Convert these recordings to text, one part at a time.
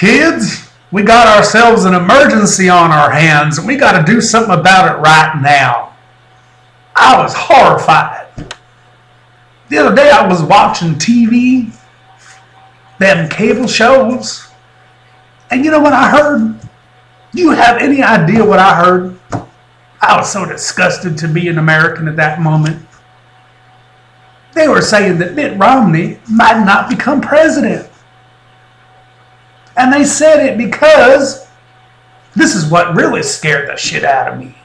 Kids, we got ourselves an emergency on our hands, and we got to do something about it right now. I was horrified. The other day I was watching TV, them cable shows, and you know what I heard? Do you have any idea what I heard? I was so disgusted to be an American at that moment. They were saying that Mitt Romney might not become president. And they said it because, this is what really scared the shit out of me.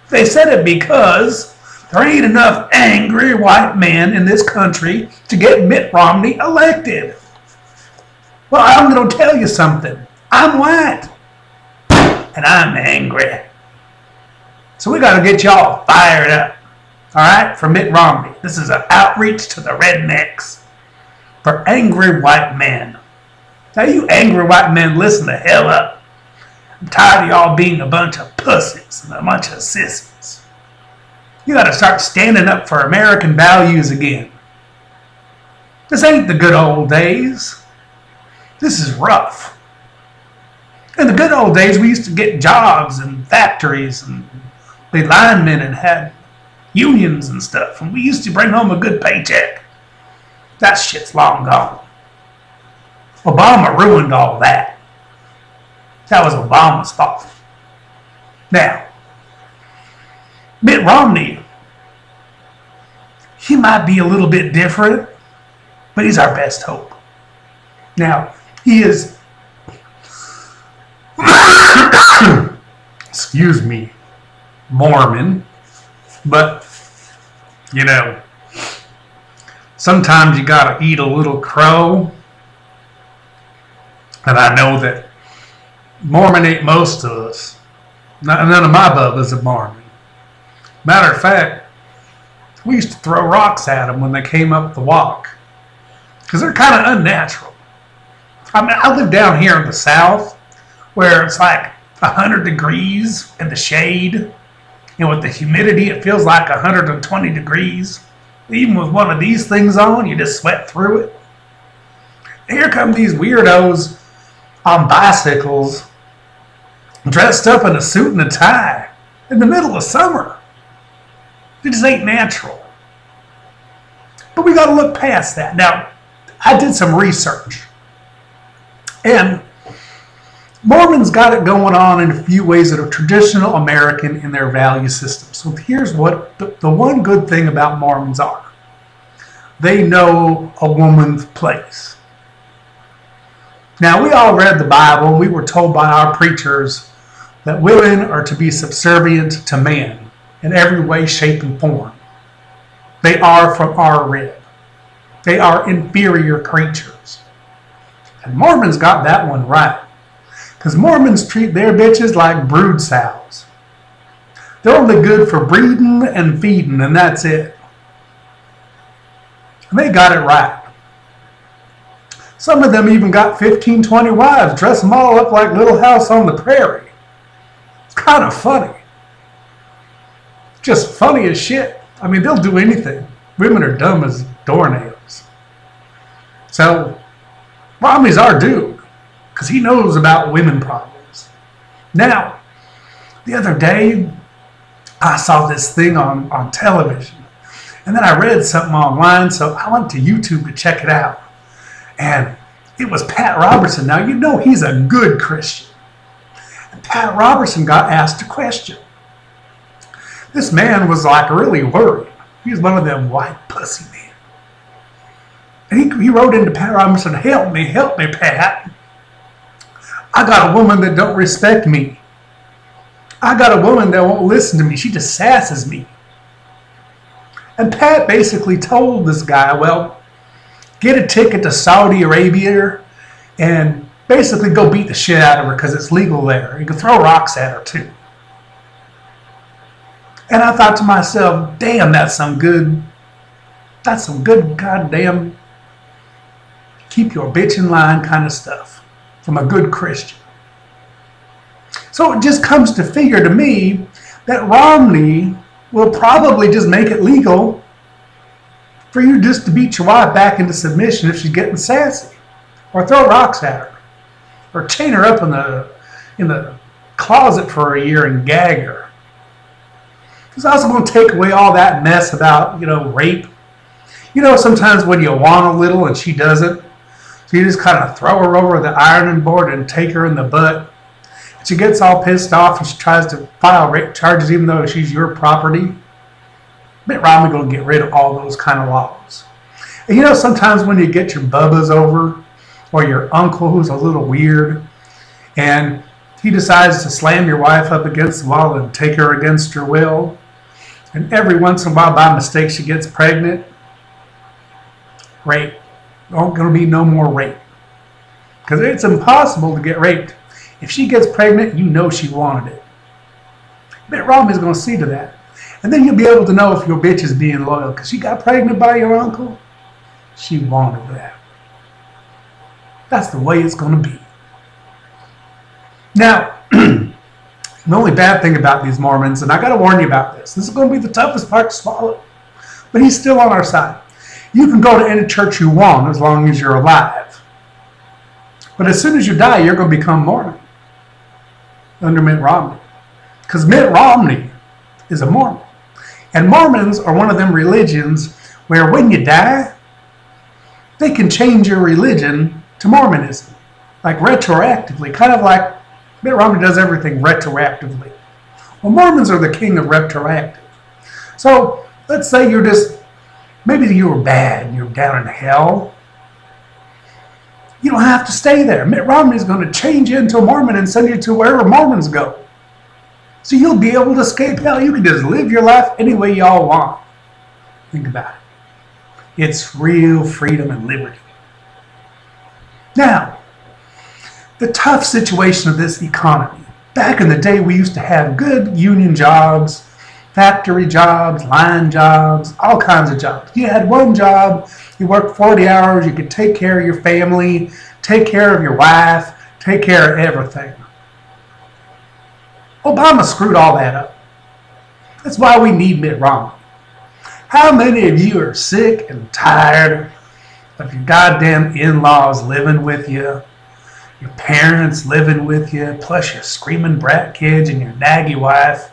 They said it because there ain't enough angry white men in this country to get Mitt Romney elected. Well, I'm going to tell you something. I'm white. And I'm angry. So we got to get y'all fired up. All right? For Mitt Romney. This is an outreach to the rednecks. For angry white men. Now, you angry white men, listen the hell up. I'm tired of y'all being a bunch of pussies and a bunch of sissies. You got to start standing up for American values again. This ain't the good old days. This is rough. In the good old days, we used to get jobs in factories and be linemen and had unions and stuff. And we used to bring home a good paycheck. That shit's long gone. Obama ruined all that. That was Obama's fault. Now, Mitt Romney, he might be a little bit different, but he's our best hope. Now, he is, excuse me, Mormon, but, you know, sometimes you gotta eat a little crow. And I know that Mormon ain't most of us. None of my bubbas are Mormon. Matter of fact, we used to throw rocks at them when they came up the walk. Because they're kind of unnatural. I mean, I live down here in the South where it's like 100 degrees in the shade. And with the humidity, it feels like 120 degrees. Even with one of these things on, you just sweat through it. Here come these weirdos on bicycles, dressed up in a suit and a tie in the middle of summer. It just ain't natural. But we got to look past that. Now, I did some research. And Mormons got it going on in a few ways that are traditional American in their value system. So here's what the one good thing about Mormons are. They know a woman's place. Now, we all read the Bible, and we were told by our preachers that women are to be subservient to man in every way, shape, and form. They are from our rib. They are inferior creatures. And Mormons got that one right. Because Mormons treat their bitches like brood sows. They're only good for breeding and feeding, and that's it. And they got it right. Some of them even got 15, 20 wives, dress them all up like Little House on the Prairie. It's kind of funny. Just funny as shit. I mean, they'll do anything. Women are dumb as doornails. So, Romney's our dude, because he knows about women problems. Now, the other day, I saw this thing on television, and then I read something online, so I went to YouTube to check it out. And it was Pat Robertson. Now, you know he's a good Christian. And Pat Robertson got asked a question. This man was like really worried. He was one of them white pussy men. And he wrote into Pat Robertson, help me, Pat. I got a woman that don't respect me. I got a woman that won't listen to me. She just sasses me. And Pat basically told this guy, well, get a ticket to Saudi Arabia and basically go beat the shit out of her because it's legal there. You can throw rocks at her too. And I thought to myself, damn, that's some good goddamn keep your bitch in line kind of stuff from a good Christian. So it just comes to figure to me that Romney will probably just make it legal for you just to beat your wife back into submission if she's getting sassy, or throw rocks at her, or chain her up in the closet for a year and gag her. It's also going to take away all that mess about, rape. Sometimes when you want a little and she doesn't, so you just kind of throw her over the ironing board and take her in the butt. She gets all pissed off and she tries to file rape charges even though she's your property. Mitt Romney going to get rid of all those kind of laws. And sometimes when you get your bubbas over, or your uncle who's a little weird, and he decides to slam your wife up against the wall and take her against her will, and every once in a while by mistake she gets pregnant, rape. There's going to be no more rape. Because it's impossible to get raped. If she gets pregnant, you know she wanted it. Mitt Romney's going to see to that. And then you'll be able to know if your bitch is being loyal. Because she got pregnant by your uncle, she wanted that. That's the way it's going to be. Now, the only bad thing about these Mormons, and I got to warn you about this. This is going to be the toughest part to swallow. But he's still on our side. You can go to any church you want as long as you're alive. But as soon as you die, you're going to become Mormon under Mitt Romney. Because Mitt Romney is a Mormon. And Mormons are one of them religions where when you die, they can change your religion to Mormonism. Like retroactively. Kind of like Mitt Romney does everything retroactively. Well, Mormons are the king of retroactive. So let's say maybe you were bad and you're down in hell. You don't have to stay there. Mitt Romney is going to change you into a Mormon and send you to wherever Mormons go. So you'll be able to escape hell. You can just live your life any way y'all want. Think about it. It's real freedom and liberty. Now, the tough situation of this economy. Back in the day, we used to have good union jobs, factory jobs, line jobs, all kinds of jobs. You had one job, you worked 40 hours, you could take care of your family, take care of your wife, take care of everything. Obama screwed all that up. That's why we need Mitt Romney. How many of you are sick and tired of your goddamn in-laws living with you, your parents living with you, plus your screaming brat kids and your naggy wife?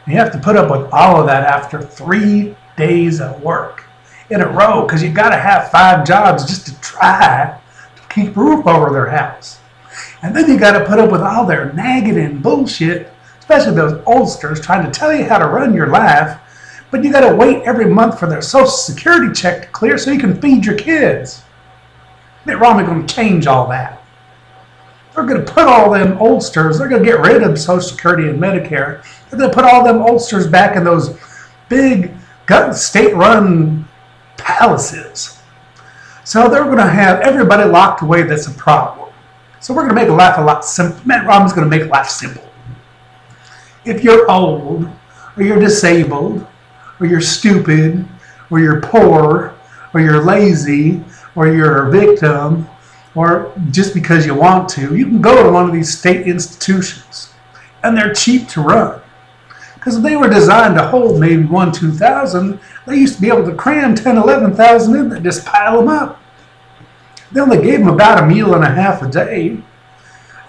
And you have to put up with all of that after 3 days of work in a row because you got to have 5 jobs just to try to keep roof over their house. And then you got to put up with all their nagging and bullshit, especially those oldsters trying to tell you how to run your life, but you got to wait every month for their Social Security check to clear so you can feed your kids. Mitt Romney's going to change all that. They're going to put all them oldsters, they're going to get rid of Social Security and Medicare. They're going to put all them oldsters back in those big state-run palaces. So they're going to have everybody locked away that's a problem. So we're going to make life a lot simpler. Mitt Romney's going to make life simple. If you're old, or you're disabled, or you're stupid, or you're poor, or you're lazy, or you're a victim, or just because you want to, you can go to one of these state institutions. And they're cheap to run. Because if they were designed to hold maybe 2,000, they used to be able to cram 10, 11,000 in there, just pile them up. They only gave them about a meal and a half a day.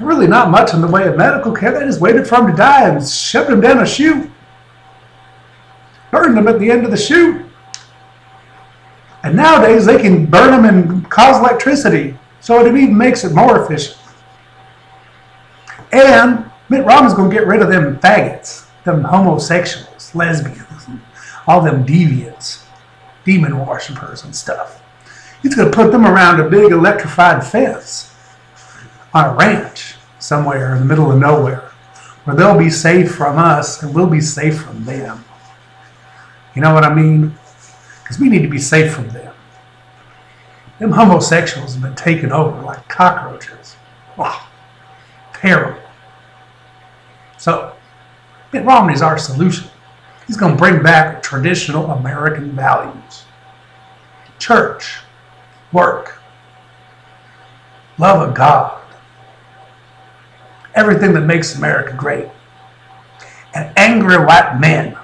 Really not much in the way of medical care. They just waited for them to die and shoved them down a chute. Burned them at the end of the chute. And nowadays they can burn them and cause electricity. So it even makes it more efficient. And Mitt Romney's going to get rid of them faggots, them homosexuals, lesbians, all them deviants, demon worshippers and stuff. He's going to put them around a big electrified fence on a ranch somewhere in the middle of nowhere where they'll be safe from us and we'll be safe from them. You know what I mean? Because we need to be safe from them. Them homosexuals have been taken over like cockroaches. Wow. Terrible. So, Mitt Romney's our solution. He's going to bring back traditional American values. Church. Work, love of God, everything that makes America great, and angry white men.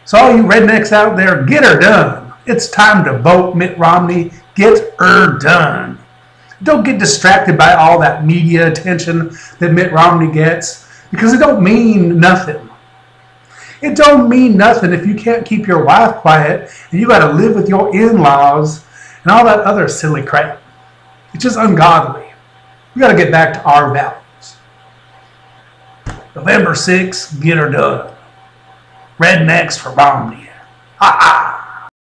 So all you rednecks out there, get her done. It's time to vote Mitt Romney. Get her done. Don't get distracted by all that media attention that Mitt Romney gets, because it don't mean nothing. It don't mean nothing if you can't keep your wife quiet and you got to live with your in-laws and all that other silly crap. It's just ungodly. We got to get back to our values. November 6th, get her done. Rednecks for Romney. Ha ha.